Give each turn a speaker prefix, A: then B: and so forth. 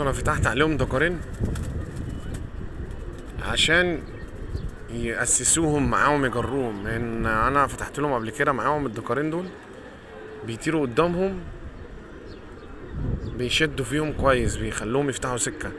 A: بصوا انا فتحت عليهم دكارين عشان يأسسوهم معاهم يجروهم، لان انا فتحت لهم قبل كده معاهم الدكارين دول بيطيروا قدامهم، بيشدوا فيهم كويس، بيخلوهم يفتحوا سكة.